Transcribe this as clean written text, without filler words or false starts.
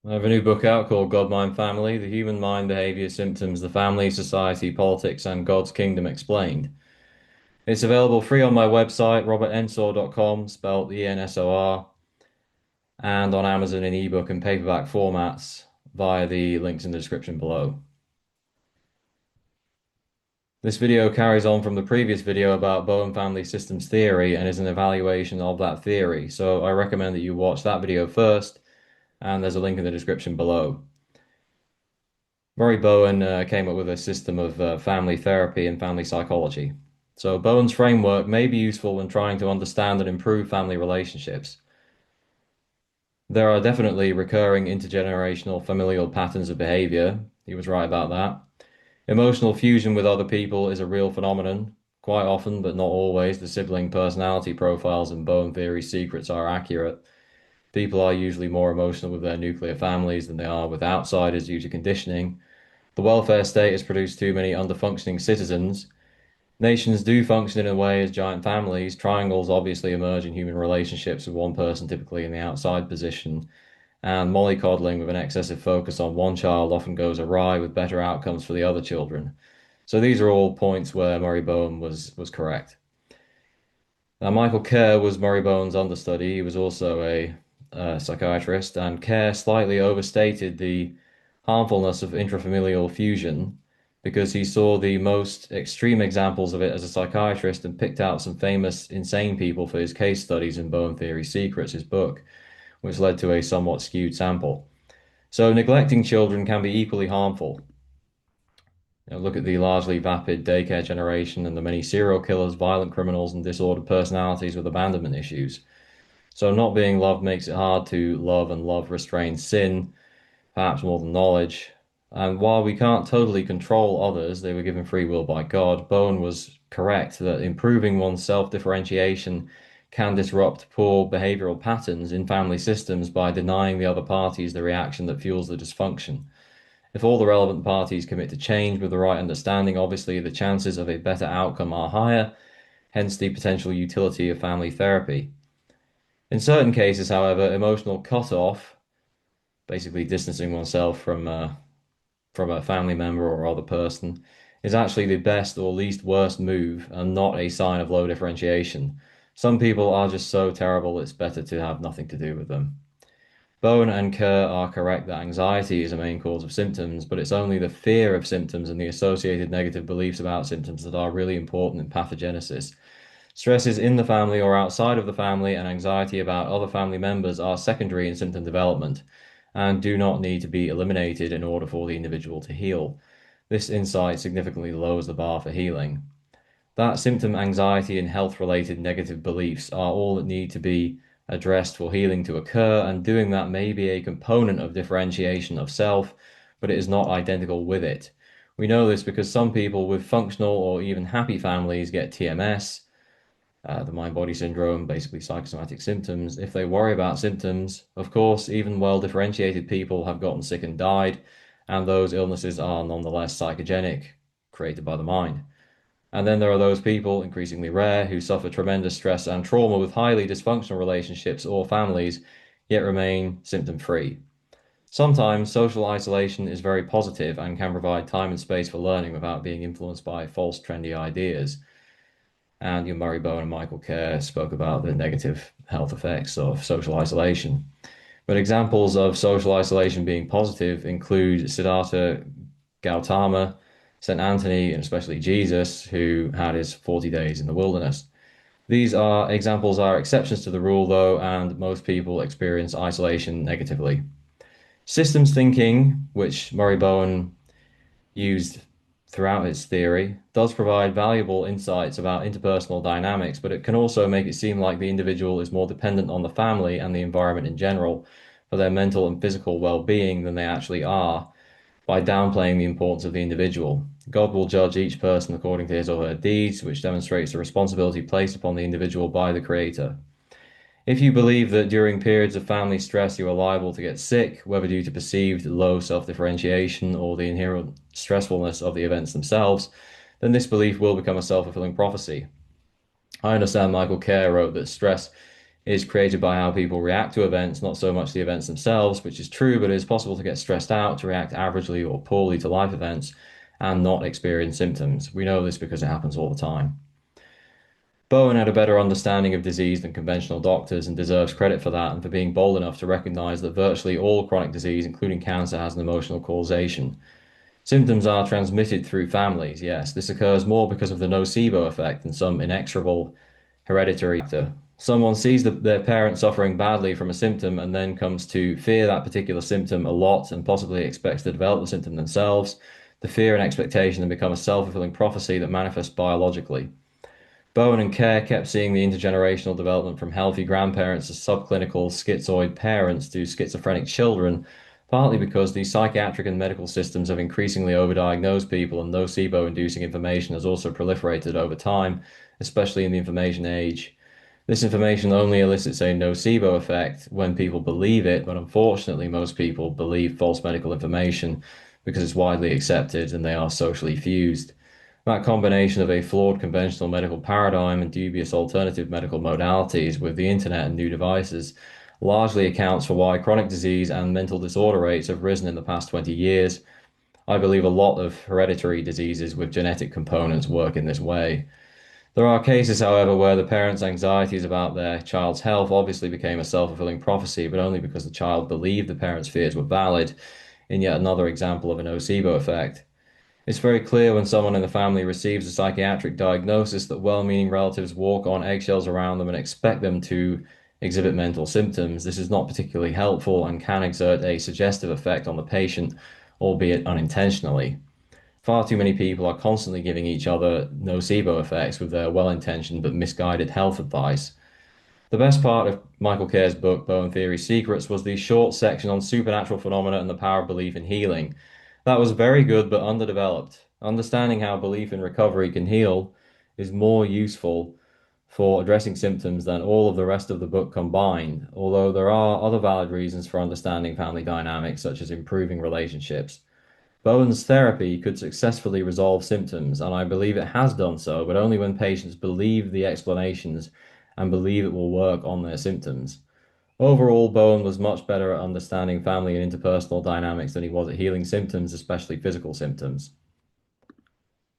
I have a new book out called Godmindfamily: The Human Mind, Behaviour, Symptoms, the Family, Society, Politics, and God's Kingdom Explained. It's available free on my website, robertensor.com, spelled ENSOR, and on Amazon in ebook and paperback formats via the links in the description below. This video carries on from the previous video about Bowen family systems theory and is an evaluation of that theory. So I recommend that you watch that video first, and there's a link in the description below. Murray Bowen came up with a system of family therapy and family psychology. So Bowen's framework may be useful when trying to understand and improve family relationships. There are definitely recurring intergenerational familial patterns of behavior. He was right about that. Emotional fusion with other people is a real phenomenon. Quite often, but not always, the sibling personality profiles in Bowen theory secrets are accurate. People are usually more emotional with their nuclear families than they are with outsiders due to conditioning. The welfare state has produced too many underfunctioning citizens. Nations do function in a way as giant families. Triangles obviously emerge in human relationships with one person typically in the outside position. And mollycoddling with an excessive focus on one child often goes awry with better outcomes for the other children. So these are all points where Murray Bowen was correct. Now, Michael Kerr was Murray Bowen's understudy. He was also a psychiatrist, and Kerr slightly overstated the harmfulness of intrafamilial fusion because he saw the most extreme examples of it as a psychiatrist and picked out some famous insane people for his case studies in Bowen Theory Secrets, his book, which led to a somewhat skewed sample. So neglecting children can be equally harmful. Look at the largely vapid daycare generation and the many serial killers, violent criminals, and disordered personalities with abandonment issues. So not being loved makes it hard to love, and love restrains sin, perhaps more than knowledge. And while we can't totally control others, they were given free will by God, Bowen was correct that improving one's self-differentiation can disrupt poor behavioral patterns in family systems by denying the other parties the reaction that fuels the dysfunction. If all the relevant parties commit to change with the right understanding, obviously the chances of a better outcome are higher, hence the potential utility of family therapy. In certain cases, however, emotional cut-off, basically distancing oneself from a family member or other person, is actually the best or least worst move and not a sign of low differentiation. Some people are just so terrible it's better to have nothing to do with them. Bowen and Kerr are correct that anxiety is a main cause of symptoms, but it's only the fear of symptoms and the associated negative beliefs about symptoms that are really important in pathogenesis. Stresses in the family or outside of the family and anxiety about other family members are secondary in symptom development and do not need to be eliminated in order for the individual to heal. This insight significantly lowers the bar for healing. That symptom anxiety and health-related negative beliefs are all that need to be addressed for healing to occur, and doing that may be a component of differentiation of self, but it is not identical with it. We know this because some people with functional or even happy families get TMS, the Mindbody Syndrome, basically psychosomatic symptoms. If they worry about symptoms, of course, even well-differentiated people have gotten sick and died, and those illnesses are nonetheless psychogenic, created by the mind. And then there are those people, increasingly rare, who suffer tremendous stress and trauma with highly dysfunctional relationships or families, yet remain symptom-free. Sometimes social isolation is very positive and can provide time and space for learning without being influenced by false, trendy ideas. And Murray Bowen and Michael Kerr spoke about the negative health effects of social isolation. But examples of social isolation being positive include Siddhartha Gautama, St. Anthony, and especially Jesus, who had his 40 days in the wilderness. These are examples are exceptions to the rule, though, and most people experience isolation negatively. Systems thinking, which Murray Bowen used throughout his theory, does provide valuable insights about interpersonal dynamics, but it can also make it seem like the individual is more dependent on the family and the environment in general for their mental and physical well-being than they actually are, by downplaying the importance of the individual. God will judge each person according to his or her deeds, which demonstrates the responsibility placed upon the individual by the Creator. If you believe that during periods of family stress you are liable to get sick, whether due to perceived low self-differentiation or the inherent stressfulness of the events themselves, then this belief will become a self-fulfilling prophecy. I understand Michael Kerr wrote that stress is created by how people react to events, not so much the events themselves, which is true, but it is possible to get stressed out, to react averagely or poorly to life events, and not experience symptoms. We know this because it happens all the time. Bowen had a better understanding of disease than conventional doctors and deserves credit for that and for being bold enough to recognize that virtually all chronic disease, including cancer, has an emotional causation. Symptoms are transmitted through families, yes. This occurs more because of the nocebo effect than some inexorable hereditary factor. Someone sees their parent suffering badly from a symptom and then comes to fear that particular symptom a lot and possibly expects to develop the symptom themselves. The fear and expectation then become a self-fulfilling prophecy that manifests biologically. Bowen and Kerr kept seeing the intergenerational development from healthy grandparents to subclinical schizoid parents to schizophrenic children, partly because these psychiatric and medical systems have increasingly overdiagnosed people and nocebo-inducing information has also proliferated over time, especially in the information age. This information only elicits a nocebo effect when people believe it, but unfortunately, most people believe false medical information because it's widely accepted and they are socially fused. That combination of a flawed conventional medical paradigm and dubious alternative medical modalities with the internet and new devices largely accounts for why chronic disease and mental disorder rates have risen in the past 20 years. I believe a lot of hereditary diseases with genetic components work in this way. There are cases, however, where the parents' anxieties about their child's health obviously became a self-fulfilling prophecy, but only because the child believed the parents' fears were valid, in yet another example of a nocebo effect. It's very clear when someone in the family receives a psychiatric diagnosis that well-meaning relatives walk on eggshells around them and expect them to exhibit mental symptoms. This is not particularly helpful and can exert a suggestive effect on the patient, albeit unintentionally. Far too many people are constantly giving each other nocebo effects with their well-intentioned but misguided health advice. The best part of Michael Kerr's book, Bowen Theory Secrets, was the short section on supernatural phenomena and the power of belief in healing. That was very good but underdeveloped. Understanding how belief in recovery can heal is more useful for addressing symptoms than all of the rest of the book combined, although there are other valid reasons for understanding family dynamics, such as improving relationships. Bowen's therapy could successfully resolve symptoms, and I believe it has done so, but only when patients believe the explanations and believe it will work on their symptoms. Overall, Bowen was much better at understanding family and interpersonal dynamics than he was at healing symptoms, especially physical symptoms.